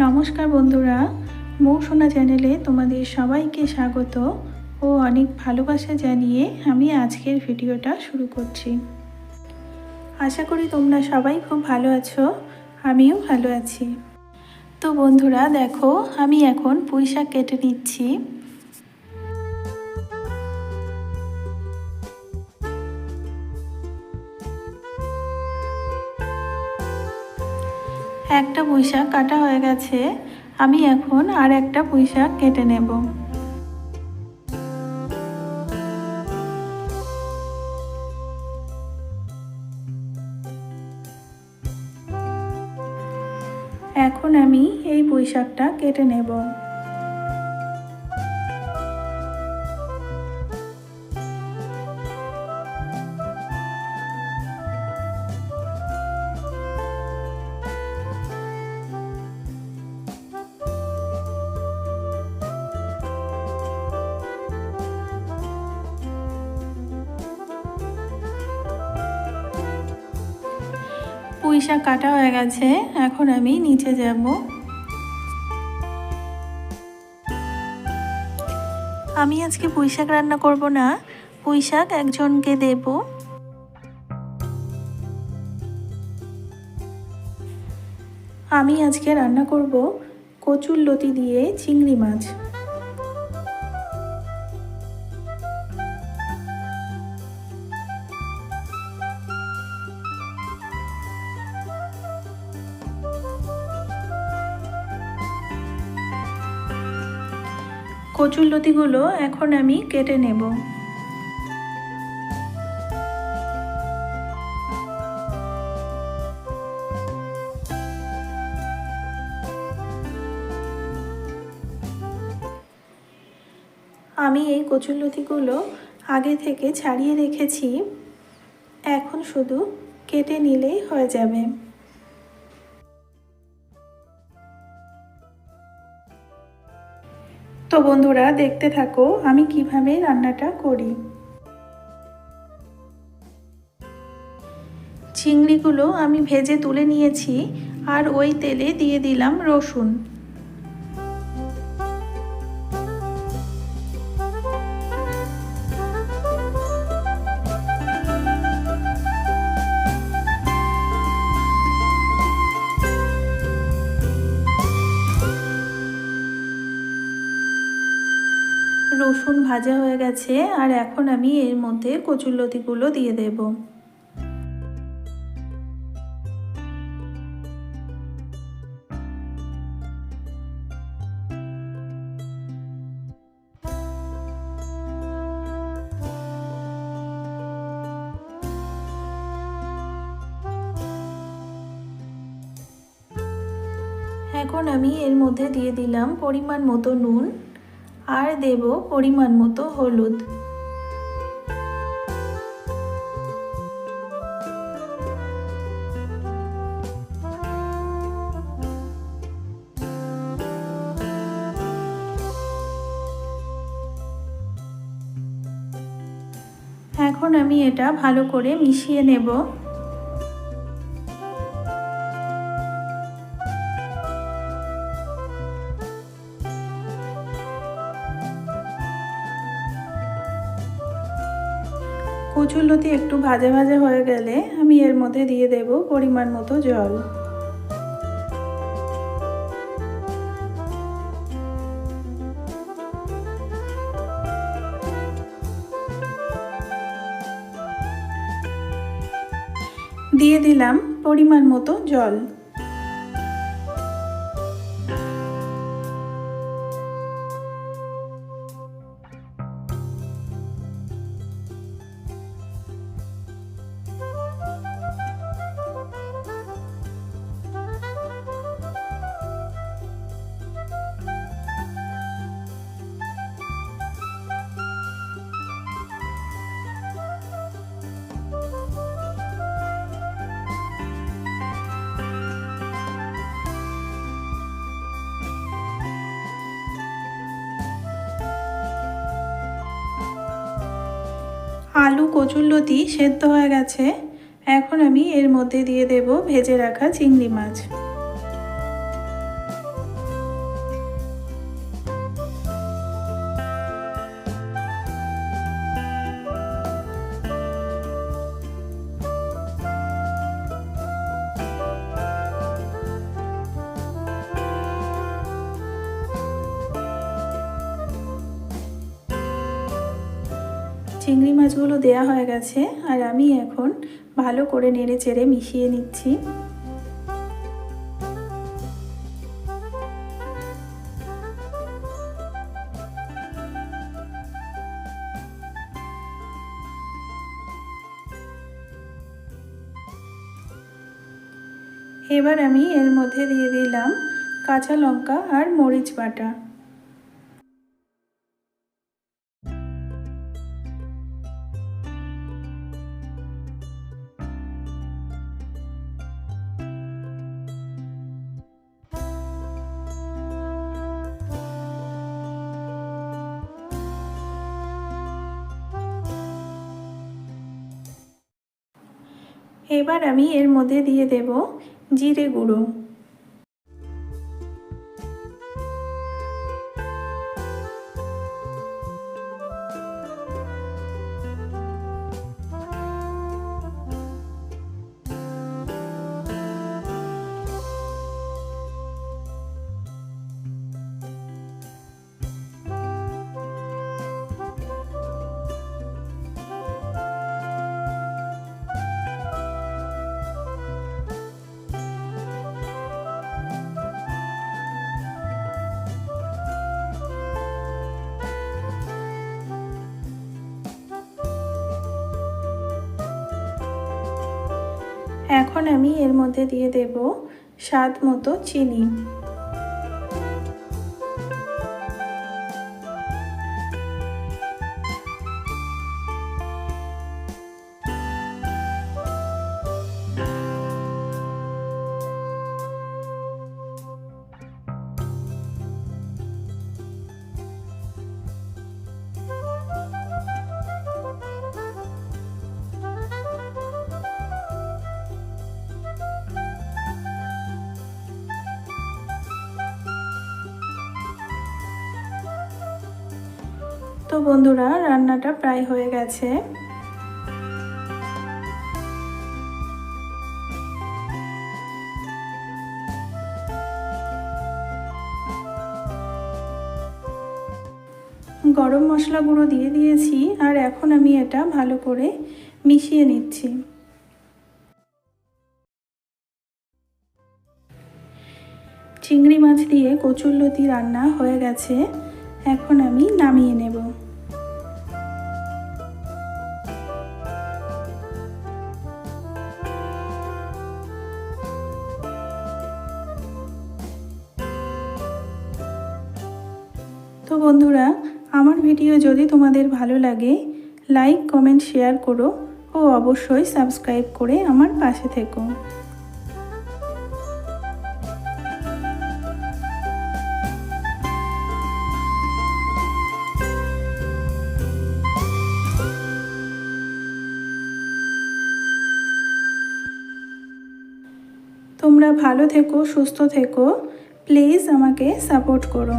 নমস্কার বন্ধুরা, মৌসোনা চ্যানেলে তোমাদের সবাইকে স্বাগত ও অনেক ভালোবাসা জানিয়ে আমি আজকের ভিডিওটা শুরু করছি। আশা করি তোমরা সবাই খুব ভালো আছো, আমিও ভালো আছি। তো বন্ধুরা দেখো, আমি এখন পুঁইশাক কেটে নিচ্ছি। একটা পুঁইশাক কাটা হয়ে গেছে, আমি এখন আর একটা পুঁইশাক কেটে নেব। এখন আমি এই পুঁইশাকটা কেটে নেব। পুঁইশাক কাটা হয়ে গেছে, এখন আমি নিচে যাব। আমি আজকে পুঁইশাক রান্না করব না, পুঁইশাক একজনকে দেব। আমি আজকে রান্না করব কচুরলতি দিয়ে চিংড়ি মাছ। কচুরলতিগুলো এখন আমি কেটে নেব। আমি এই কচুরলতিগুলো আগে থেকে ছাড়িয়ে রেখেছি, এখন শুধু কেটে নিলেই হয়ে যাবে। তো বন্ধুরা দেখতে থাকো আমি কিভাবে রান্নাটা করি। চিংড়িগুলো আমি ভেজে তুলে নিয়েছি, আর ওই তেলে দিয়ে দিলাম রসুন। রসুন ভাজা হয়ে গেছে, আর এখন আমি এর মধ্যে কচুরলতিগুলো দিয়ে দেব। এখন আমি এর মধ্যে দিয়ে দিলাম পরিমাণ মতো নুন, আর দেব পরিমাণ মতো হলুদ। এখন আমি এটা ভালো করে মিশিয়ে নেব। কচুরলতি একটু ভাজা ভাজা হয়ে গেলে আমি এর মধ্যে দিয়ে দেব পরিমাণ মতো জল। দিয়ে দিলাম পরিমাণ মতো জল। আলু কচুরলতি সেদ্ধ হয়ে গেছে, এখন আমি এর মধ্যে দিয়ে দেব ভেজে রাখা চিংড়ি মাছ। চিংড়ি মাছগুলো দেয়া হয়ে গেছে আর আমি এখন ভালো করে নেড়ে চেড়ে মিশিয়ে নিচ্ছি। এবার আমি এর মধ্যে দিয়ে দিলাম কাঁচা লঙ্কা আর মরিচ বাটা। এবার আমি এর মধ্যে দিয়ে দেব জিরে গুঁড়ো। এখন আমি এর মধ্যে দিয়ে দেব স্বাদ মতো চিনি। তো বন্ধুরা, রান্নাটা প্রায় হয়ে গেছে। গরম মশলা গুঁড়ো দিয়ে দিয়েছি আর এখন আমি এটা ভালো করে মিশিয়ে নিচ্ছি। চিংড়ি মাছ দিয়ে কচুরলতি রান্না হয়ে গেছে, এখন আমি নামিয়ে নেব। তো বন্ধুরা, আমার ভিডিও যদি তোমাদের ভালো লাগে লাইক কমেন্ট শেয়ার করো ও অবশ্যই সাবস্ক্রাইব করে আমার পাশে থেকো। তোমরা ভালো থেকো, সুস্থ থেকো, প্লিজ আমাকে সাপোর্ট করো।